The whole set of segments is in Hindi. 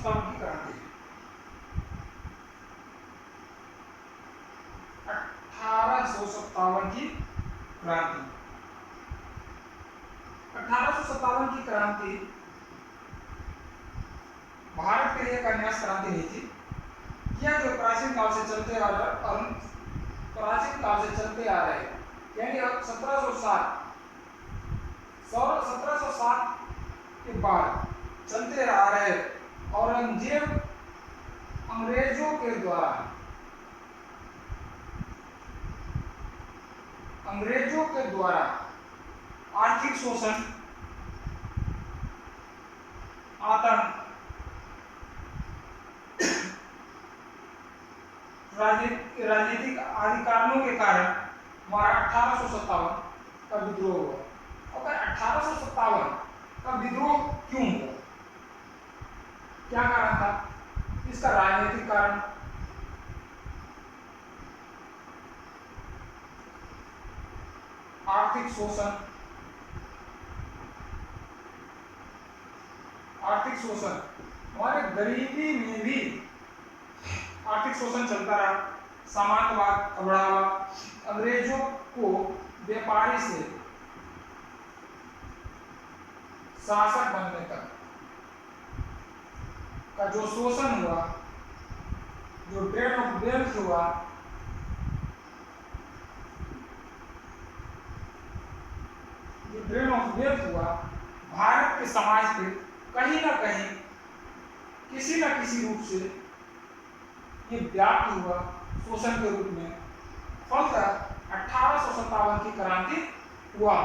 1857 की क्रांति। 1857 की क्रांति। 1857 की क्रांति भारत के लिए एक अन्यास क्रांति नहीं थी। यह जो प्राचीन काल से चलते आ रहा यानी 1707 के बाद चलते आ रहे औरंगजेब अंग्रेजों के द्वारा आर्थिक शोषण, आतंक, राजनीतिक आदि कारणों के कारण हमारा 1857 का विद्रोह हुआ। और 1857 का विद्रोह क्यों हुआ, क्या कारण था? इसका राजनीतिक कारण, आर्थिक शोषण, हमारे गरीबी में भी आर्थिक शोषण चलता रहा, सामंतवाद का बढ़ावा, अंग्रेजों को व्यापारी से शासक बनने तक का जो शोषण हुआ, जो ड्रेन ऑफ वेल्थ हुआ, भारत के समाज पे कहीं ना कहीं किसी न किसी रूप से ये व्याप्त हुआ शोषण के रूप में। फलतः 1857 की क्रांति हुआ।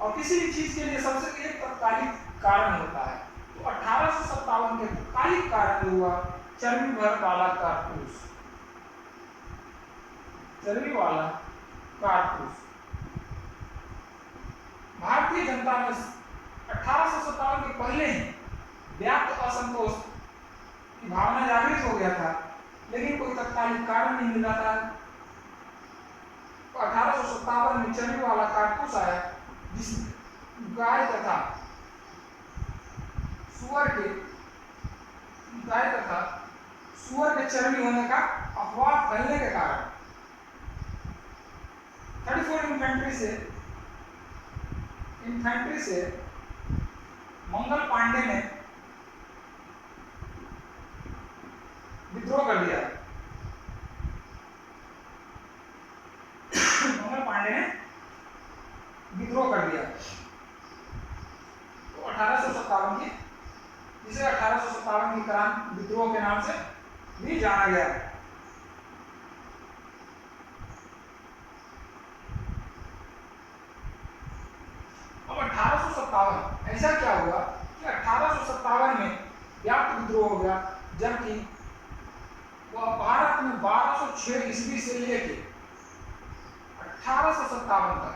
और किसी भी चीज के लिए सबसे एक तत्कालिक कारण होता है, तो 1857 के तत्कालिक कारण हुआ चर्बी वाला कारतूस। भारतीय जनता में 1857 के पहले ही व्याप्त असंतोष की भावना जागृत हो गया था, लेकिन कोई तत्कालिक कारण नहीं मिल रहा था। तो 1857 में चर्बी वाला कारतूस आया, जिस गाय तथा सुअर के चर्बी होने का अफवाह फैलने के कारण 34 इन्फेंट्री से मंगल पांडे ने विद्रोह कर दिया। तो 1857 की, जिसे 1857 की क्रांति विद्रोह के नाम से भी जाना गया। अब 1857 ऐसा क्या हुआ कि 1857 में व्याप्त विद्रोह हो गया, जबकि वह भारत में 1206 ईस्वी से लेकर 1857 तक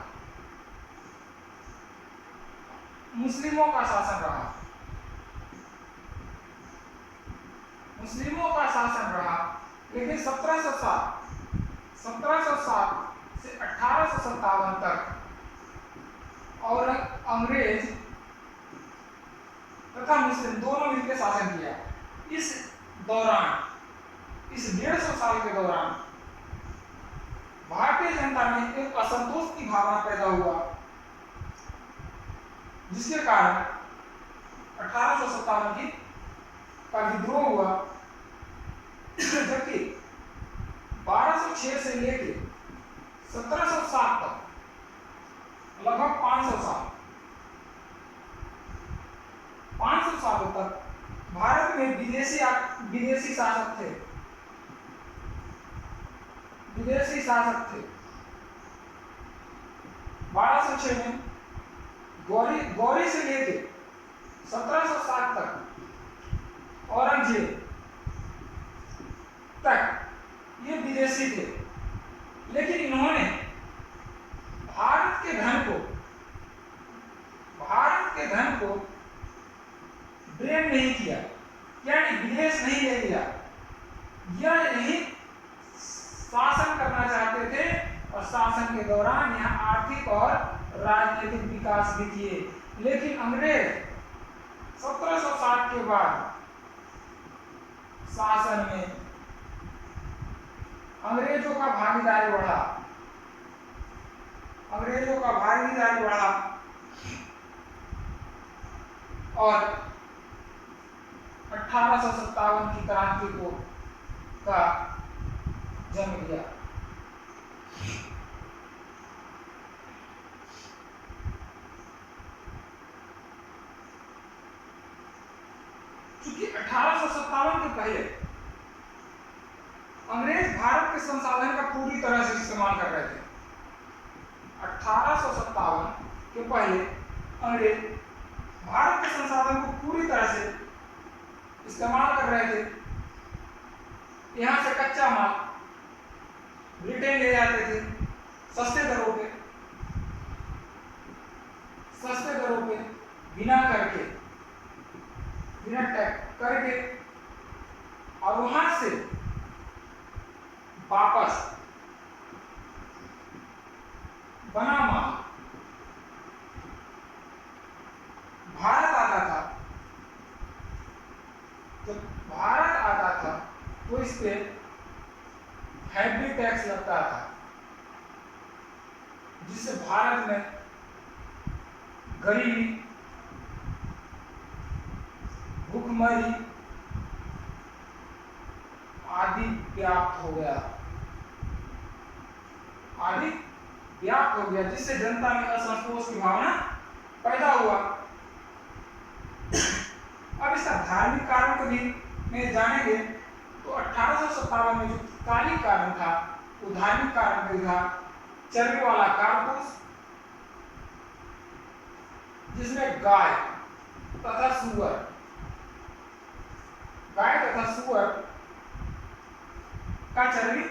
मुस्लिमों का शासन रहा। लेकिन 1707 से 1857 तक और अंग्रेज तथा मुस्लिम दोनों मिलकर शासन किया। इस 150 साल के दौरान भारतीय जनता में एक असंतोष की भावना पैदा हुआ, जिसके कारण 1857 का विद्रोह हुआ। जबकि 1206 से लेकर 1707 तक लगभग 500 सालों तक भारत में विदेशी शासक थे। 1206 में गौरी से लेकर 1707 तक औरंगजेब तक ये विदेशी थे, लेकिन इन्होंने भारत के धन को ड्रेन नहीं किया, यानी विदेश नहीं ले लिया। यह यही शासन करना चाहते थे और शासन के दौरान यहाँ आर्थिक और राजनीतिक विकास भी किए। लेकिन अंग्रेज 1760 के बाद शासन में अंग्रेजों का भागीदारी बढ़ा, अंग्रेजों का भागीदारी बढ़ा और 1857 की क्रांति को का जन्म लिया। चूंकि 1857 के पहले अंग्रेज भारत के संसाधन का पूरी तरह से इस्तेमाल कर रहे थे। 1857 के पहले अंग्रेज भारत के संसाधन को पूरी तरह से इस्तेमाल कर रहे थे। यहाँ से कच्चा माल ब्रिटेन ले जाते थे सस्ते दरों पे, बिना टैक्स करके, और वहां से वापस बना माल भारत आता था। जब भारत आता था तो इस पे हैवी टैक्स लगता था, जिससे भारत में गरीबी, भूखमरी आदि व्याप्त हो गया, जिससे जनता में असंतोष की भावना पैदा हुआ। अब इसका धार्मिक कारण को भी में जानेंगे तो 1857 में जो काली कारण था वो धार्मिक कारण भी था। चर्बी वाला कारतूस जिसमें गाय तथा सुअर का चर्बी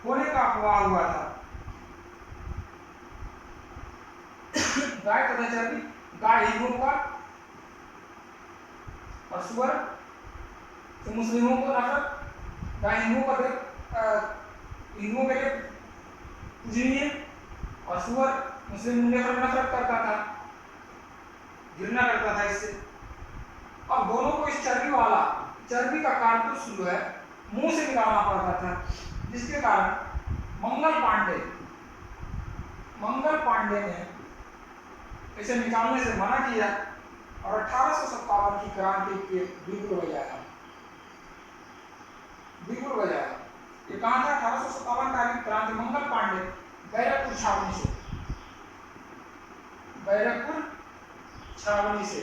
होने का अफवाह हुआ था। गाय तथा चर्बी, गाय हिंदुओं का और सुअर से मुस्लिमों को नफरत, गाय हिंदुओं के लिए पूजनीय और सुअर मुस्लिम नफरत करता था, घृणा करता था इससे। अब दोनों को इस चर्बी का कारतूस जो है मुंह से निकालना पड़ता था, जिसके कारण मंगल पांडे ने इसे निकालने से मना किया और 1857 की क्रांति के बिगुल बजाया। ये कहा था 1857 का क्रांति मंगल पांडे बैरकपुर छावनी से।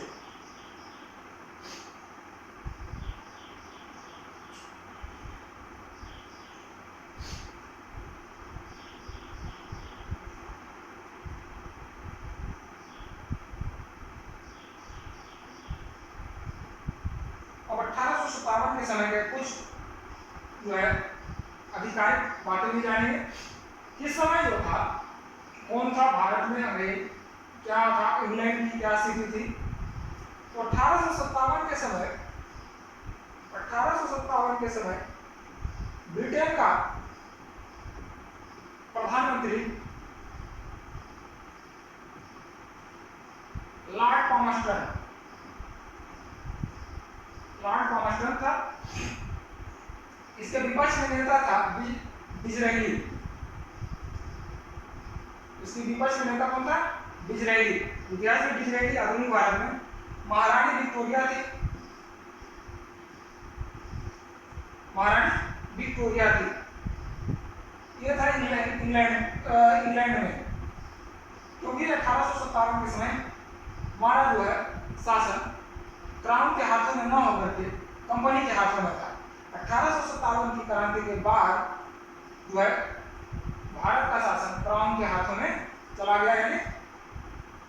अब 1857 के समय के कुछ जो है आधिकारिक बातें भी जानेंगे। किस समय जो था, कौन था भारत में अंग्रेज, क्या था, इंग्लैंड की क्या स्थिति थी। तो 1857 के समय ब्रिटेन का प्रधानमंत्री लॉर्ड पामस्टन था। इसके विपक्ष में नेता था डिज़रायली। इसकी विपक्ष में नेता कौन था? डिज़रायली। इतिहास में डिज़रायली आधुनिक भारत में महारानी विक्टोरिया थी। यह था इंग्लैंड में, क्योंकि 1857 के समय हमारा जो है शासन क्राउन के हाथों में न होकर के कंपनी के हाथों में था। 1857 की क्रांति के बाद जो है भारत का शासन क्राउन के हाथों में चला गया, यानी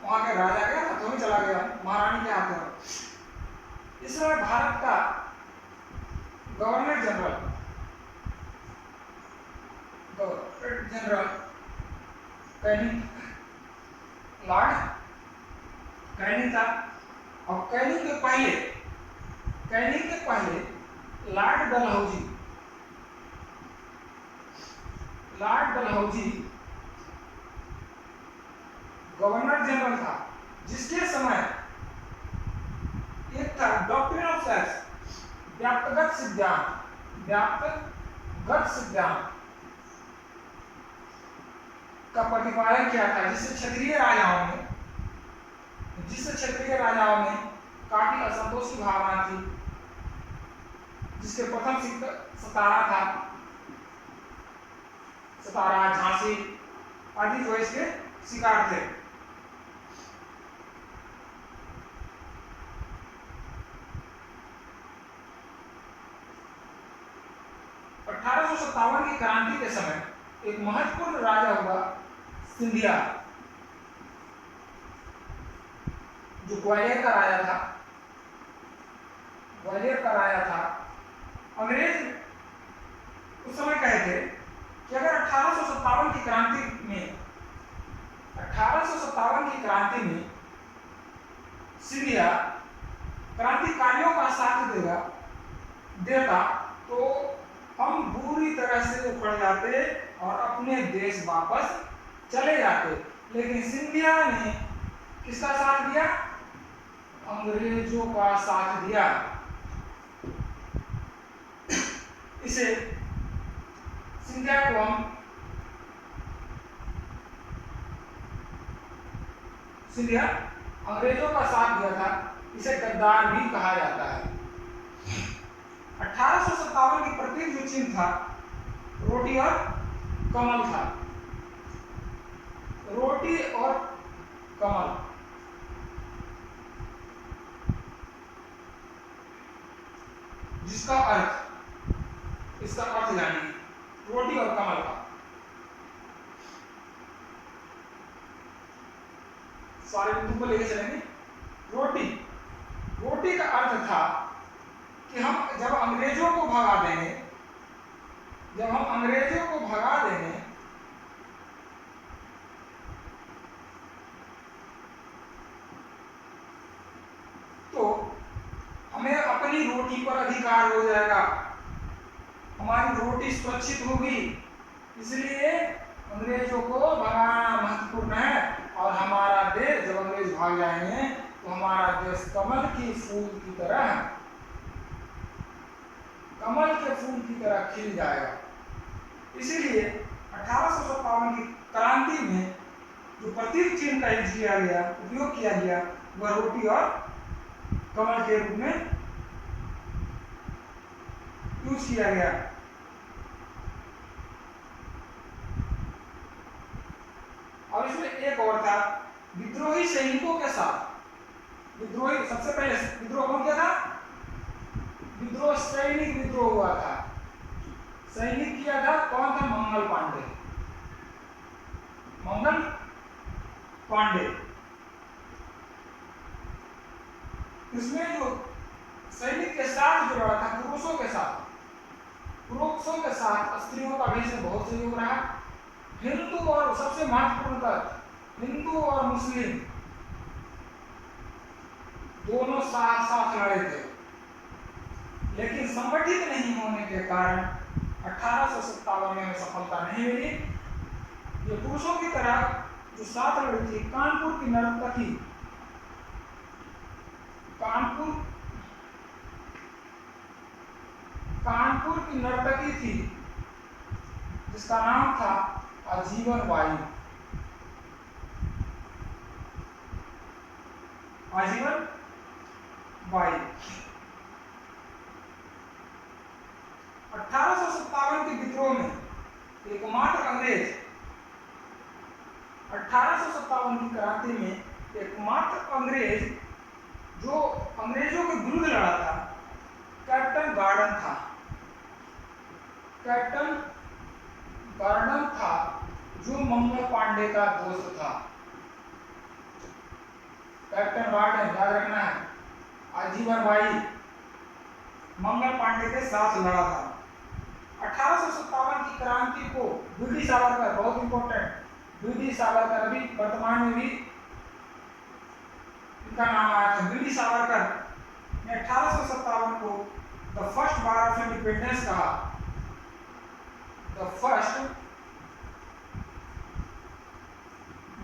वहां के राजा के हाथों में चला गया, महारानी के हाथों में। इस समय भारत का गवर्नर जनरल लॉर्ड कैनिंग था। और कैनिंग के पहले लॉर्ड डलहौजी गवर्नर जनरल था, जिसके समय एक था डॉक्ट्रिन ऑफ सेक्स, व्याप्तगत सिद्धांत का प्रतिपादन किया था, जिससे क्षत्रिय राजाओं में काफी असंतोष की भावना थी, जिसके प्रथम सतारा, झांसी आदि जो इसके शिकार थे। की क्रांति के समय एक महत्वपूर्ण राजा हुआ सिंधिया, जो ग्वालियर का राजा था। अंग्रेज उस समय कहे थे कि अगर 1857 की क्रांति में सिंधिया क्रांतिकारियों का साथ देता तो हम बुरी तरह से उखड़ जाते और अपने देश वापस चले जाते। लेकिन सिंधिया ने किसका साथ दिया? अंग्रेजों का साथ दिया। इसे सिंधिया को हम अंग्रेजों का साथ दिया था, इसे गद्दार भी कहा जाता है। 1857 की प्रतीक जो चिन्ह था रोटी और कमल था। रोटी और कमल, इसका अर्थ जानिए, रोटी और कमल का। सारे बिंदु को लेके चलेंगे। रोटी का अर्थ था कि हम जब हम अंग्रेजों को भगा देंगे तो हमें अपनी रोटी पर अधिकार हो जाएगा, हमारी रोटी सुरक्षित होगी। इसलिए अंग्रेजों को भगाना महत्वपूर्ण है, और हमारा देश, जब अंग्रेज भाग जाएंगे तो हमारा देश कमल के फूल की तरह खिल जाएगा। इसीलिए 1857 की क्रांति में जो प्रतीक चिन्ह का उपयोग किया गया वह रोटी और कमल के रूप में यूज किया गया। और इसमें एक और था, विद्रोही सैनिकों के साथ। सबसे पहले विद्रोह कौन किया था? सैनिक विद्रोह हुआ था। सैनिक किया था कौन था? मंगल पांडे। इसमें जो सैनिक के साथ जो लड़ा था, पुरुषों के साथ स्त्रियों का भी इसमें बहुत सहयोग रहा। हिंदू और सबसे महत्वपूर्ण तथ्य, हिंदू और मुस्लिम दोनों साथ लड़े थे, लेकिन संगठित नहीं होने के कारण 1857 में सफलता नहीं मिली। ये पुरुषों की तरह जो साथ लड़ी थी, कानपुर की नर्तकी थी, जिसका नाम था आजीवन बाई। 1857 के विद्रोह में एकमात्र अंग्रेज, 1857 की क्रांति में एकमात्र अंग्रेज जो अंग्रेजों के विरुद्ध लड़ा था, कैप्टन गार्डन था, जो मंगल पांडे का दोस्त था। कैप्टन गार्डन याद रखना है। आजीवन बाई मंगल पांडे के साथ लड़ा था। 1857 की क्रांति को बीडी सावरकर, बहुत इंपॉर्टेंट, बीडी सावरकर, अभी वर्तमान में भी इनका नाम आया था। बीडी सावरकर ने 1857 को the first war of independence कहा। The first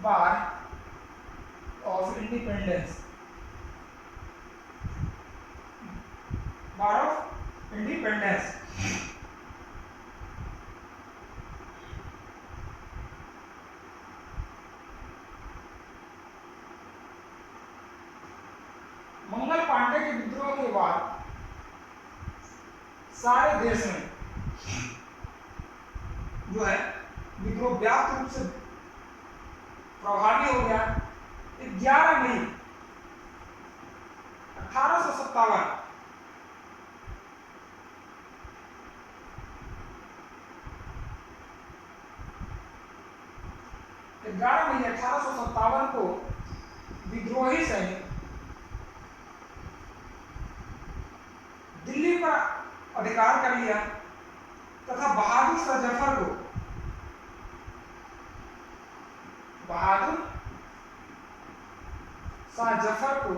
war of independence, war of independence. Mangal Pandey के विद्रोह के बाद सारे देश में जो है विद्रोह व्यापक रूप से प्रभावी हो गया। 11 मई 1857 11 मई 1857 को विद्रोही सैनिक दिल्ली पर अधिकार कर लिया तथा बहादुर शाह जफर को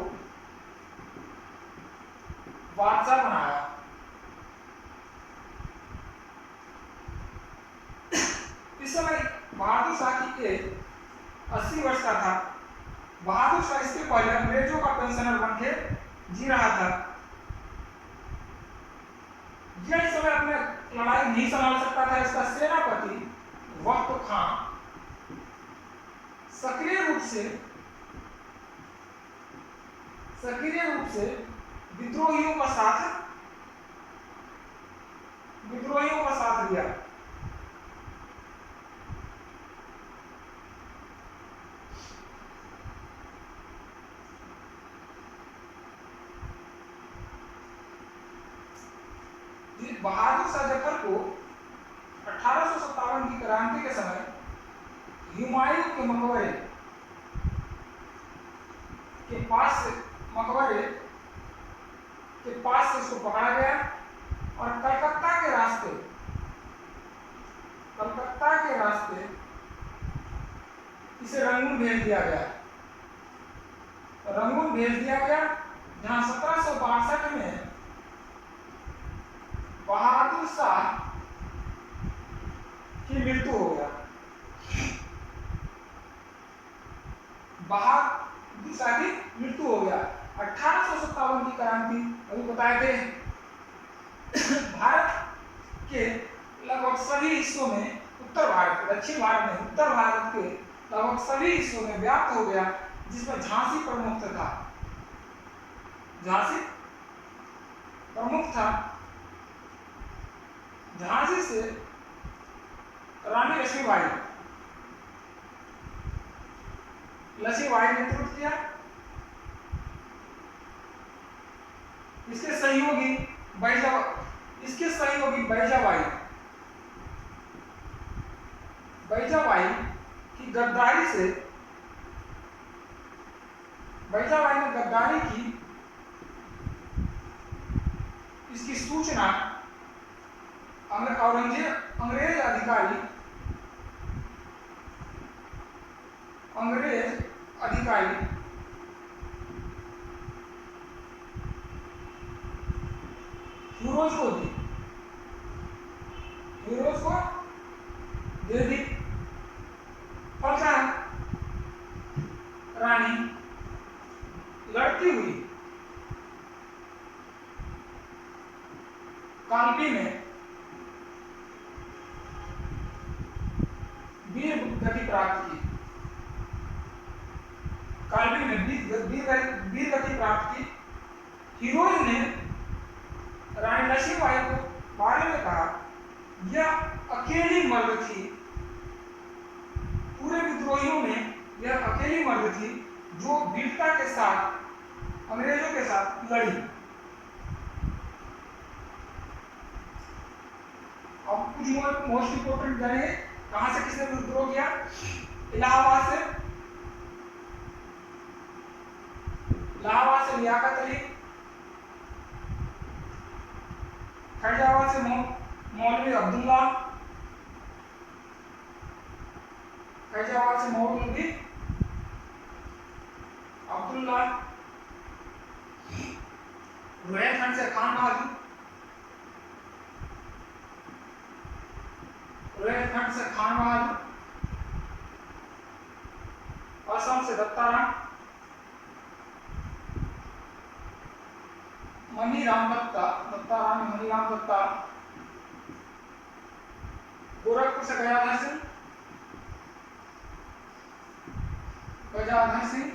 बादशाह बनाया। इस समय बहादुर शाह की एज 80 वर्ष का था। बहादुर शाह इसके पहले अंग्रेजों का पेंशनर बन के जी रहा था। यह इस समय अपने लड़ाई नहीं संभाल सकता था। इसका सेनापति वक्त खां सक्रिय रूप से विद्रोहियों का साथ दिया। बहादुर शाह जफर को 1857 की क्रांति के समय हुमायूं के मकबरे के पास से इसको पकड़ा गया और कलकत्ता के रास्ते इसे रंगून भेज दिया गया। जहां 1762 में बहादुर शाह की मृत्यु हो गया। बहादुर शाह की मृत्यु हो गया। 1857 की क्रांति अभी बताए थे। भारत के लगभग सभी हिस्सों में दक्षिण भारत में उत्तर भारत के लगभग सभी हिस्सों में व्याप्त हो गया, जिसमें झांसी प्रमुख था। झांसी से रानी लक्ष्मीबाई ने नेतृत्व किया। इसके सहयोगी बैजाबाई की गद्दारी से बैजाबाई ने गद्दारी की। इसकी सूचना अंग्रेज अधिकारी फिरोज को दे दी। फलतः रानी लड़ती हुई कालपी में वीर गति प्राप्त की। फिरोज ने रानी लक्ष्मीबाई को बारे में कहा, यह अकेली मर्द थी, पूरे विद्रोहियों में यह अकेली मर्द थी जो वीरता के साथ अंग्रेजों के साथ लड़ी। अब कुछ मोस्ट इंपोर्टेंट जानिए, कहां से किसने विद्रोह किया? इलाहाबाद से लियाकत अली, फैजाबाद से मौलवी अब्दुल्ला, रोहिलखंड से खान बहादुर, असम से दत्ताराम, मनीराम दत्ता, दत्ता रानी मनीराम दत्ता, गोरखपुर से गजाधर सिंह, गजाधर सिंह,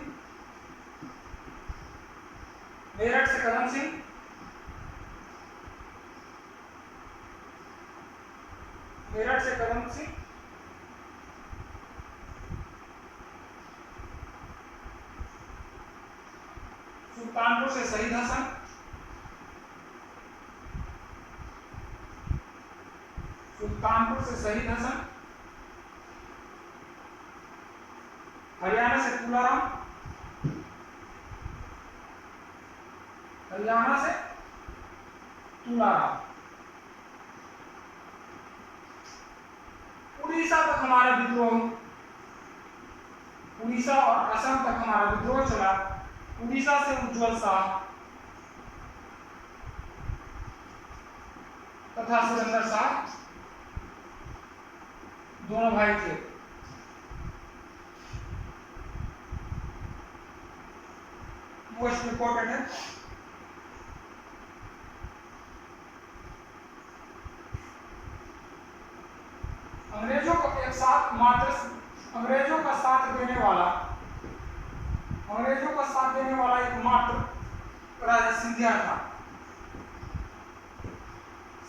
मेरठ से कदम सिंह, मेरठ से कदम सिंह, सुल्तानपुर से शहीद हसन, सुल्तानपुर से शहीद हसन, हरियाणा से तुलाराम, हरियाणा से तुलाराम, उड़ीसा तक हमारा विद्रोह, उड़ीसा और असम तक हमारा विद्रोह चला। उड़ीसा से उज्जवल शाह तथा सुरेंद्र शाह दोनों भाई थे। मोस्ट इंपोर्टेंट है। अंग्रेजों को एक साथ मात्र अंग्रेजों का साथ देने वाला, अंग्रेजों का साथ देने वाला एकमात्र राजा सिंधिया था।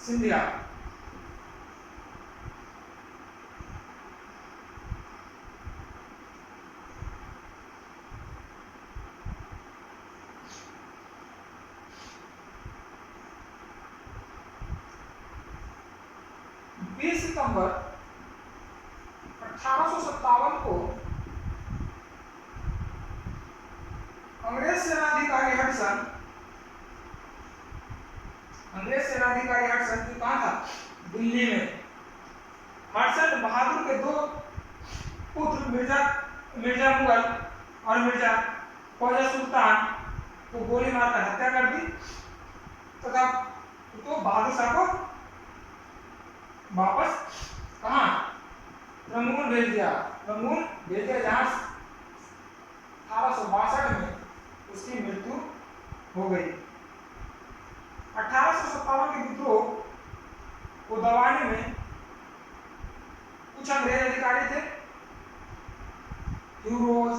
सिंधिया सितंबर 1857 को अंग्रेज सेनाधिकारी हडसन, अंग्रेज सेनाधिकारी हडसन की कहाँ था? दिल्ली में। हडसन बहादुर के दो पुत्र मिर्जा मुगल और मिर्जा ख्वाजा सुल्तान को गोली मारकर हत्या कर दी तथा तो बहादुर शाह को वापस कहाँ? रंगून भेज दिया। रंगून भेज दिया जहां 1862 में उसकी मृत्यु हो गई। 1857 के विद्रोह को दबाने में कुछ अंग्रेज अधिकारी थे, ह्यू रोज,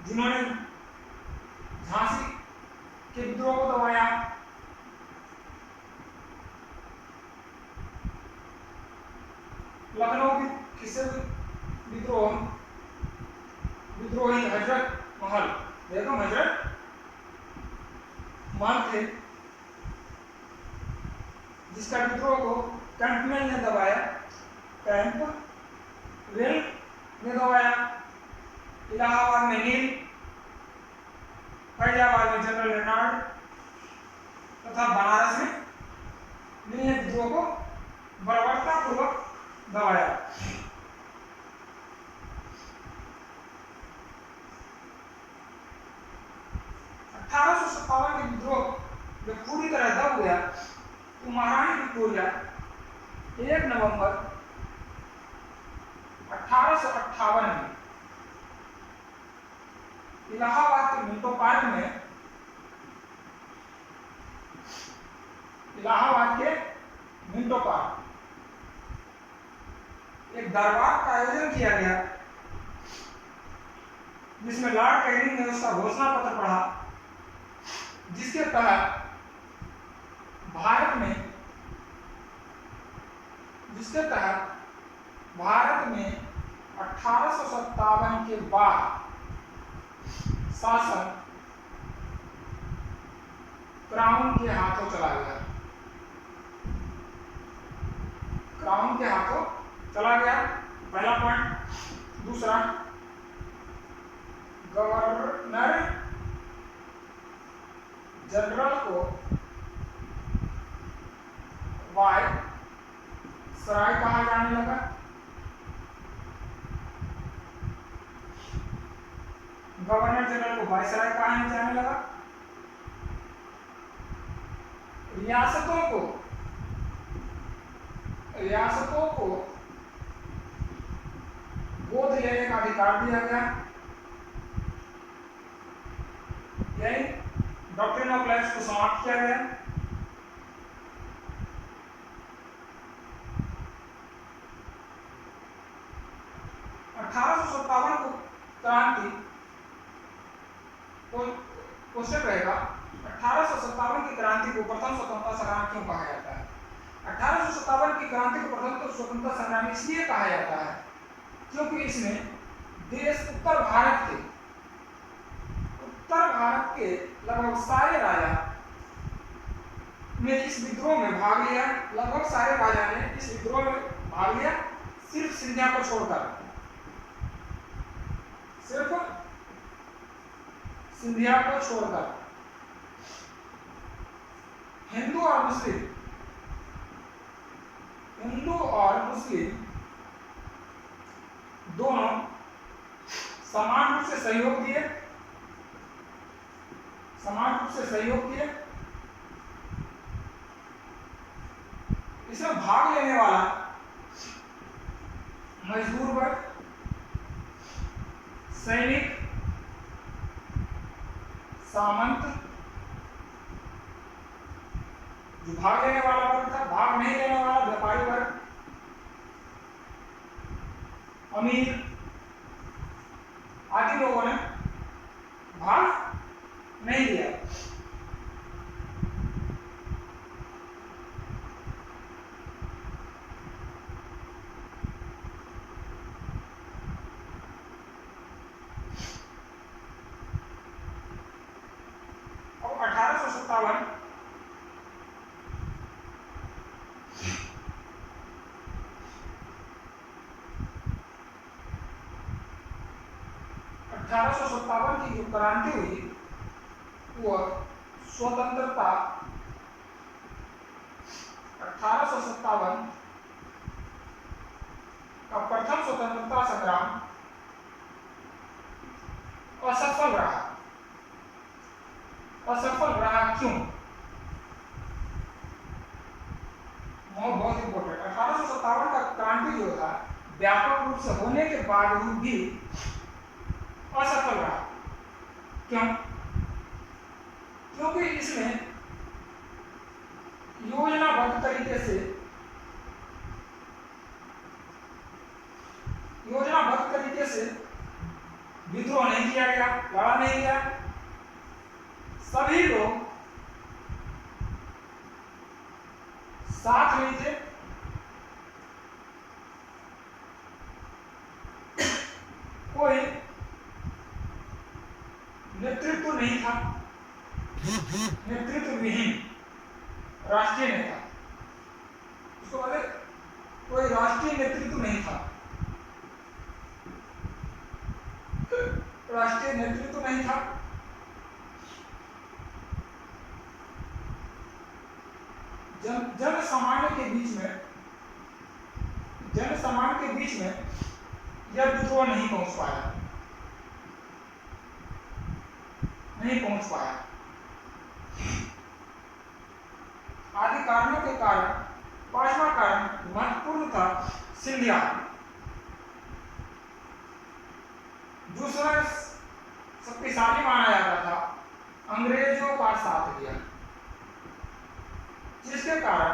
जिन्होंने झांसी के विद्रोह को दबाया। लखनऊ की किससे विद्रोही हजरत महल, बेगम हजरत महल थे, जिसका विद्रोह को कैंपमेल ने दबाया, कैंपवेल ने दबाया। इलाहाबाद में नील, फैजाबाद में जनरल रेनाल्ड तथा बनारस में नील ने विद्रोह को बर्बरतापूर्वक दबाया। 1857 के विद्रोह जब पूरी तरह दब गया तो महारानी विक्टोरिया 1 नवंबर 1858 में इलाहाबाद के मिंटो पार्क में, इलाहाबाद के मिंटो पार्क एक दरबार का आयोजन किया गया, जिसमें लॉर्ड कैनिंग ने उसका घोषणा पत्र पढ़ा, जिसके तहत भारत में 1857 के बाद शासन क्राउन के हाथों चला गया। क्राउन के हाथों चला गया, पहला पॉइंट। दूसरा, गवर्नर जनरल को वायसराय कहा जाने लगा। गवर्नर जनरल को वायसराय कहा जाने लगा। रियासतों को गोद लेने का अधिकार दिया गया। यही डॉक्ट्रिन ऑफ लाइफ को समाप्त किया गया। 1857 को क्रांति क्वेश्चन रहेगा, 1857 की क्रांति को प्रथम स्वतंत्रता संग्राम क्यों कहा जाता है? 1857 की क्रांति को प्रथम स्वतंत्रता संग्राम इसलिए कहा जाता है क्योंकि इसमें देश उत्तर भारत के लगभग सारे राजा ने इस विद्रोह में भाग लिया। लगभग सारे राजा ने इस विद्रोह में भाग लिया, सिर्फ सिंधिया को छोड़कर। सिर्फ सिंधिया को छोड़कर हिंदू और मुस्लिम दोनों समान रूप से सहयोग किए। इसमें भाग लेने वाला मजदूर वर्ग, सैनिक, सामंत, जो भाग लेने वाला वर्ग था, भाग नहीं लेने वाला व्यापारी वर्ग, अमीर आदि लोगों ने भाग नहीं लिया। अब 1857 की जो क्रांति हुई वह स्वतंत्रता 1857 का प्रथम स्वतंत्रता संग्राम असफल रहा। क्यों? बहुत इंपॉर्टेंट। 1857 का क्रांति जो था व्यापक रूप से होने के बावजूद भी असफल रहा। क्यों? क्योंकि इसमें योजनाबद्ध तरीके से विद्रोह नहीं किया गया, लड़ा नहीं गया। सभी लोग साथ में थे। कोई नेतृत्व नहीं था, नेतृत्व विहीन राष्ट्रीय नेता, उसको बोले कोई राष्ट्रीय नेतृत्व नहीं था, राष्ट्रीय नेतृत्व नहीं था। जन सामान्य के बीच में यह विद्रोह नहीं पहुंच पाया। आदि कारणों के कारण पांचवा कारण महत्वपूर्ण था, सिंधिया। दूसरा शक्तिशाली माना जाता था, अंग्रेजों का साथ दिया, जिसके कारण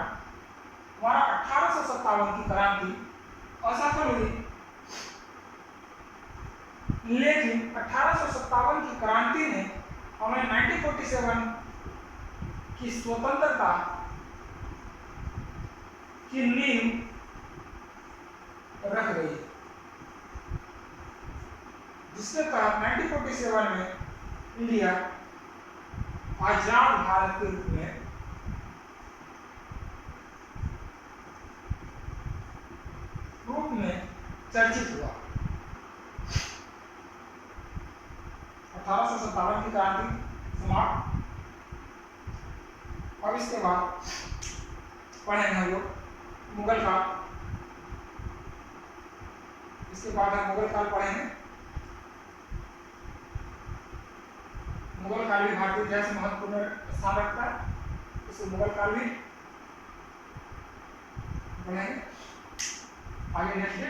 हमारा 1857 की क्रांति असफल हुई। लेकिन 1857 की क्रांति ने हमें 1947 की स्वतंत्रता की नींव रख गई, जिसके तहत 1947 में इंडिया आजाद भारत के रूप में चर्चित हुआ। 1857 की क्रांति समाप्त। अब इसके बाद पढ़ेंगे हम लोग मुगल काल। इसके बाद हम मुगल काल पढ़ेंगे। मुगल काल भी भारतीय इतिहास में महत्वपूर्ण स्थान रखता है, इसको मुगल काल भी पढ़ेंगे आगे नेक्स्ट डे।